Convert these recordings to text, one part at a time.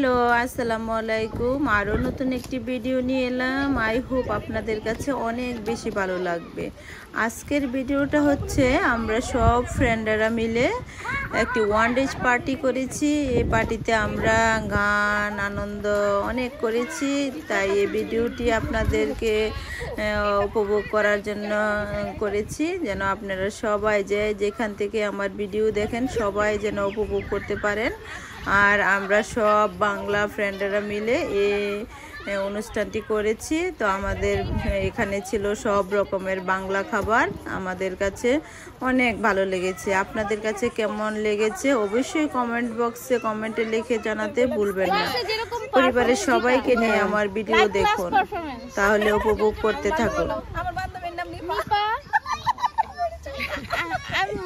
Hello, আসসালামু আলাইকুম। আরও নতুন একটি ভিডিও নিয়ে এলাম। আই হোপ আপনাদের কাছে অনেক বেশি ভালো লাগবে। আজকের ভিডিওটা হচ্ছে আমরা সব ফ্রেন্ডরা মিলে একটি ওয়ান ডেজ পার্টি করেছি। এই পার্টিতে আমরা গান আনন্দ অনেক করেছি, তাই এই ভিডিওটি আপনাদেরকে উপভোগ করার জন্য করেছি, যেন আপনারা সবাই যেখান থেকে আমার ভিডিও দেখেন সবাই যেন উপভোগ করতে পারেন। আর আমরা সব বাংলা ফ্রেন্ডরা মিলে এই অনুষ্ঠানটি করেছি। তো আমাদের এখানে ছিল সব রকমের বাংলা খাবার। আমাদের কাছে অনেক ভালো লেগেছে। আপনাদের কাছে কেমন লেগেছে অবশ্যই কমেন্ট বক্সে কমেন্টে লিখে জানাতে ভুলবেন না। পরিবারের সবাইকে নিয়ে আমার ভিডিও দেখুন, তাহলে উপভোগ করতে থাকুন।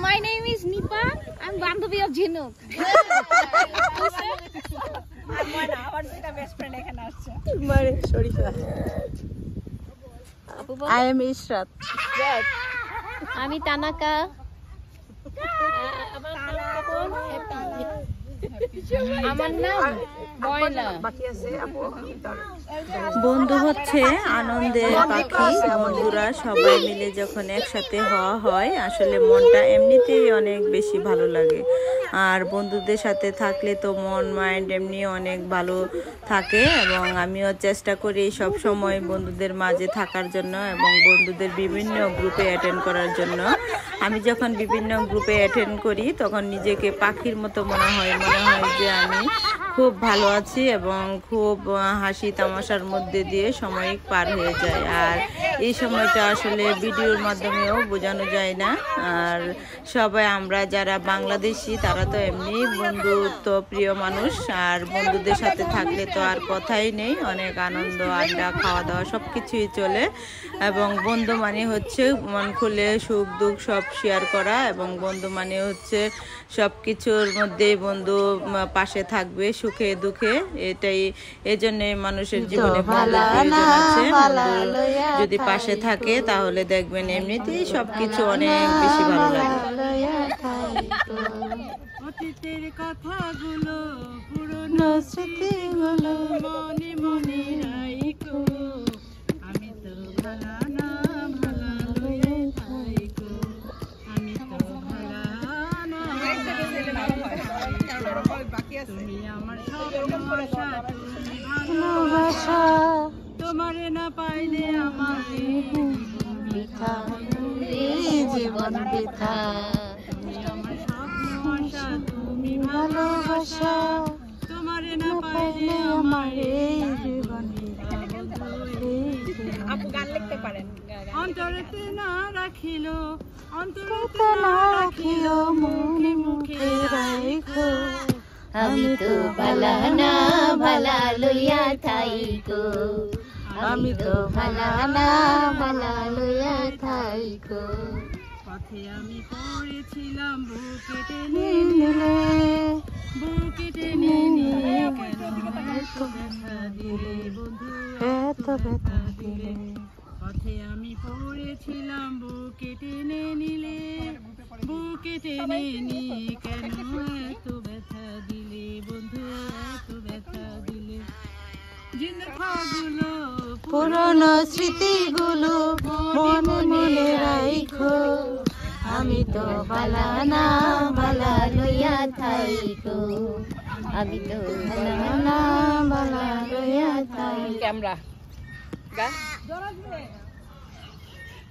My name is Nipa. I'm Bandhabi of Jhinuk. I am Ishrat. আমি তানাকা। আমার নাম ময়না। বন্ধু হচ্ছে আনন্দের পাখি। বন্ধুরা সবাই মিলে যখন একসাথে হওয়া হয় আসলে মনটা এমনিতেই অনেক বেশি ভালো লাগে। আর বন্ধুদের সাথে থাকলে তো মন মাইন্ড এমনি অনেক ভালো থাকে, এবং আমিও চেষ্টা করি সব সময় বন্ধুদের মাঝে থাকার জন্য এবং বন্ধুদের বিভিন্ন গ্রুপে অ্যাটেন্ড করার জন্য। আমি যখন বিভিন্ন গ্রুপে অ্যাটেন্ড করি তখন নিজেকে পাখির মতো মনে হয় যে আমি খুব ভালো আছি এবং খুব হাসি তামাশার মধ্যে দিয়ে সময় পার হয়ে যায়। আর এই সময়টা আসলে ভিডিওর মাধ্যমেও বোঝানো যায় না। আর সবাই আমরা যারা বাংলাদেশি তারা তো এমনি বন্ধুত্ব প্রিয় মানুষ, আর বন্ধুদের সাথে থাকলে তো আর কথাই নেই। অনেক আনন্দ, আড্ডা, খাওয়া দাওয়া সব কিছুই চলে। এবং বন্ধু মানে হচ্ছে মন খুলে সুখ দুঃখ সব শেয়ার করা, এবং বন্ধু মানে হচ্ছে সব কিছুর মধ্যেই বন্ধু পাশে থাকবে সুখে দুঃখে। এটাই এজন্যে মানুষের জীবনে বন্ধু প্রয়োজন আছে। বন্ধু যদি পাশে থাকে তাহলে দেখবেন এমনিতেই সবকিছু অনেক বেশি ভালো লাগে। অতীতের কথাগুলো পুরনো স্মৃতিগুলো মনে মনে রাখো। আমি তো ভালা না ভালা লয়ে থাইকো। আমি তো ভালা না তুমি আমার ভালোবাসা, তুমি ভালোবাসা। তোমারে না পাইলে আমার বৃথা, জীবন বৃথা। তুমি আমার স্বপ্ন আশা, তুমি ভালোবাসা। তোমারে না পাইলে আমার এই জীবন বৃথা। আপু গান লিখতে পারেন। অন্তরেতে না রাখিল, অন্তরেতে না রাখিল, মুখে মুখে রাখো। আমি তো ভালা না ভালা লইয়া থাইকো। আমি তো ভালা না ভালা লইয়া থাইকো। পথে আমি পড়েছিলাম বুকে টেনে নিলে, বুকে টেনে নিলে কেন এত ব্যথা দিলে বন্ধু, এত ব্যথা দিলে। পথে আমি পড়েছিলাম বুকে টেনে নিলে, বুকে টেনে নিয়ে কেন এত ব্যথা দিলে বন্ধু, এত ব্যথা দিলে। জিন্দখাগুলো পুরনো স্মৃতিগুলো মনে মনে রাখো। আমি তো ভালা না ভালা লইয়া থাইকো। আমি তো ভালা না ভালা লইয়া থাইকো। ক্যামেরা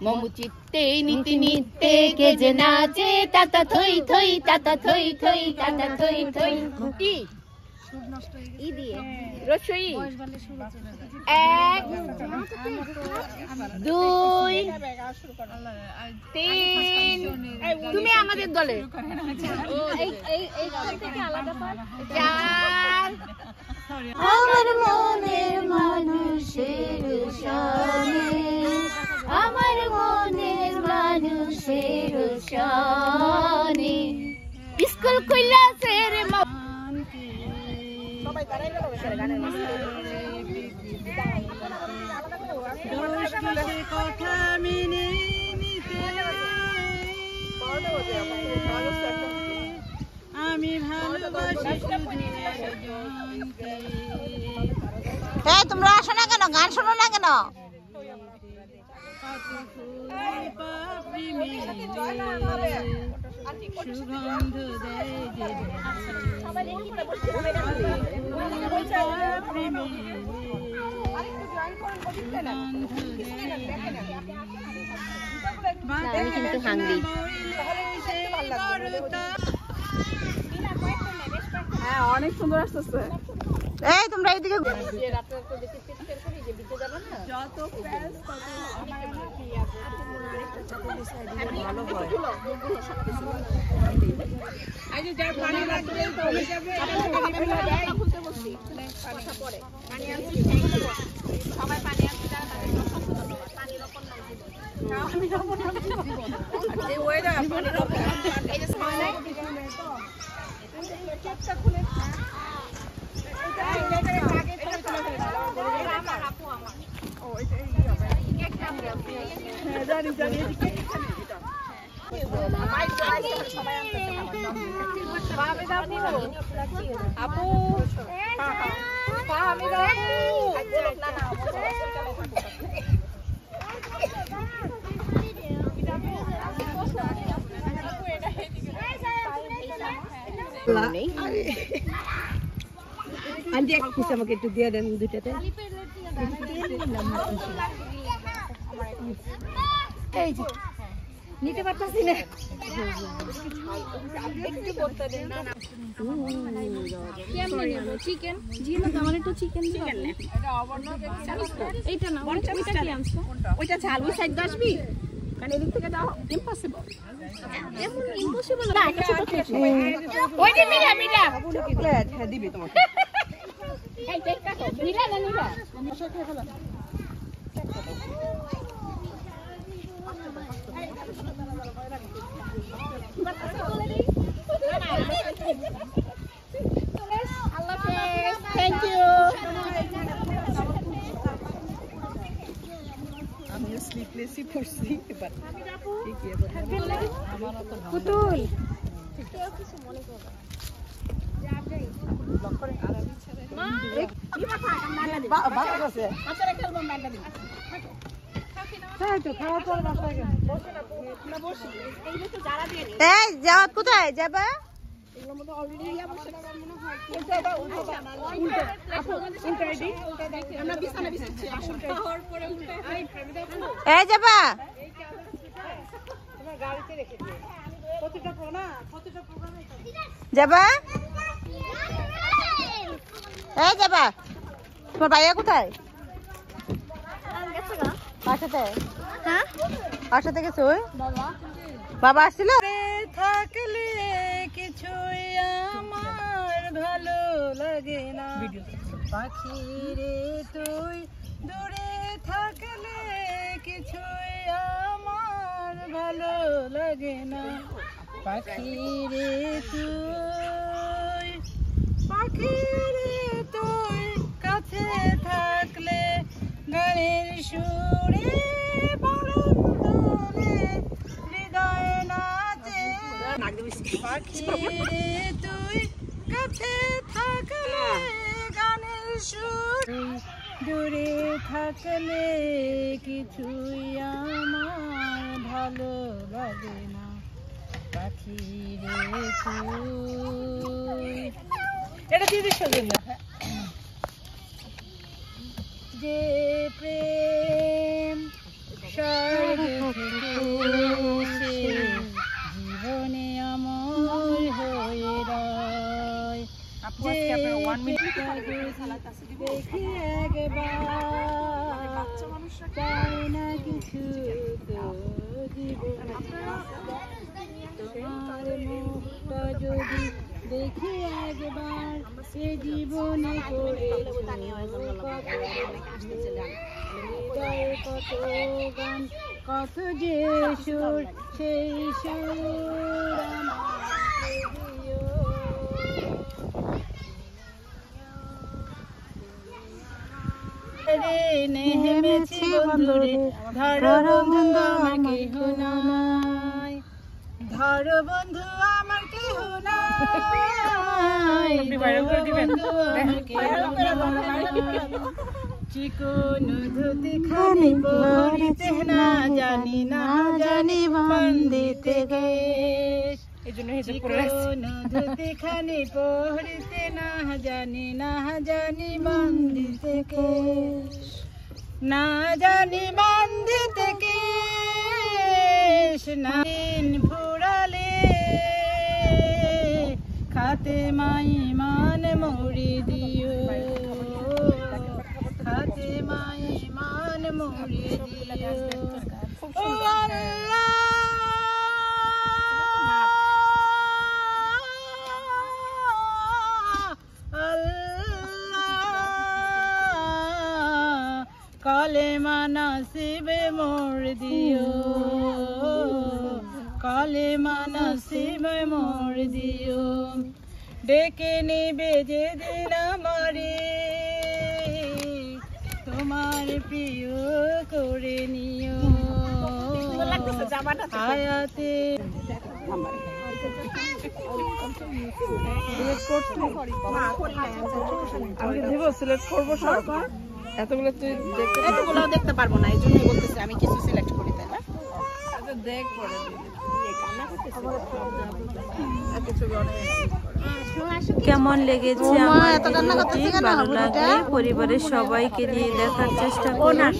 মমু চিত্তে নীতি নিত্যে কে যে নাচে তাতা থই থই তাতা থই থই তাতা থই থই। কি ই দিয়ে রসই 1 2 3 তুমি আমাদের দলে 4 আমার মনের মানুষের শানে, আমার মনের মানুষের শানে স্কুল কইলাছে রে মা। সবাই দাঁড়াই গেল গানের কথা মেনে নিতে আমি ভালোবাসি শুধু একজনকে। এই তোমরা আসো না কেন, গান শোনো না কেন? কত ফুল পাপড়ি মেলে সুগন্ধ দেয় যে পাপড়ি মেলে আমি কিন্তু হাংরি। হ্যাঁ অনেক সুন্দর আসতেছে। এই তোমরা এইদিকে যত আন্টি এক পিস আমাকে একটু দিয়ে দেন দুইটাতে। এই যে নিতে পারতাছি না। চিকেন জিনা আমার একটু চিকেন এইটা না ওইটা কি আনছো? ওইটা ঝাল ওই সাইড আসবি কারণ এদিক থেকে দাও ইম্পসিবল। এমন ইম্পসিবল না, একটা ছোট কেক ওইটা মিঠা মিঠা চকলেট হ্যাঁ দিবি তোমাকে। এই দেখটা তো মিঠা না মিঠা আল্লাহ হাফেজ। Thank you. আমি স্লিপলেসই পড়ছি এবার ঠিকই এবার পুতুল এই যাও, কোথায় যাবা? এই যাবা? যাবা? এই যাবা? তোমার ভাইয়া কোথায়? বাসাতে? হ্যাঁ বাসাতে গেছে ওই বাবা আসছিল। থাকলে কিছুই আমার ভালো লাগে না পাখি রে তুই দূরে থাকলে কিছুই আমার ভালো লাগে না পাখি রে তুই পাখি রে তুই কাছে থাকলে গানের সুরে বরন্দরে হৃদয়ে নাচে পাখি রে তুই কাছে থাকলে গানের সুর দূরে থাকলে কিছুই আমার ভালো লাগে না পাখি রে তুই। এটা দিয়ে দিস যে প্রেম জীবনে অমর হয়ে রয় দেখি একবার চাই না কিছু তোমার মুখটা যদি দেখি একবার সে জীবনে করে কত গান কত যে সুর সেই সুর নেমেছি বন্ধুরে ধরো বন্ধু আমার কেহ নাই ধরো বন্ধু আমার কেহ নাই চিকন ধুতি খানি পরিতে না জানি বন্দিতে গেশ চিকন ধুতি খানি পরিতে না জানি বন্দিতে গেশ না জানি বন্দিতে গেশ না দিন ফুরালে খাতে মাই মান মরি দিও খাতে মাই মান মরি দিও ও আল্লাহ কালেমা নসিবে মোর দিও কালেমা নসিবে মোর দিও ডেকে নিবে যেদিন আমারে তোমার প্রিয় করে নিও আয়াতে সিলেক্ট করবো সব এতগুলো তুই এতগুলো দেখতে পারবো না, এই জন্য বলতেছি আমি কিছু সিলেক্ট করি। তাই না দেখ পরে কেমন লেগেছে আমার ভিডিওটি? ভালো লাগলে পরিবারের সবাইকে নিয়ে দেখার চেষ্টা করুন।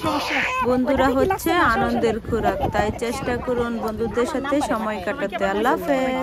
বন্ধুরা হচ্ছে আনন্দের খোরাক, তাই চেষ্টা করুন বন্ধুদের সাথে সময় কাটাতে। আল্লাহ হাফেজ।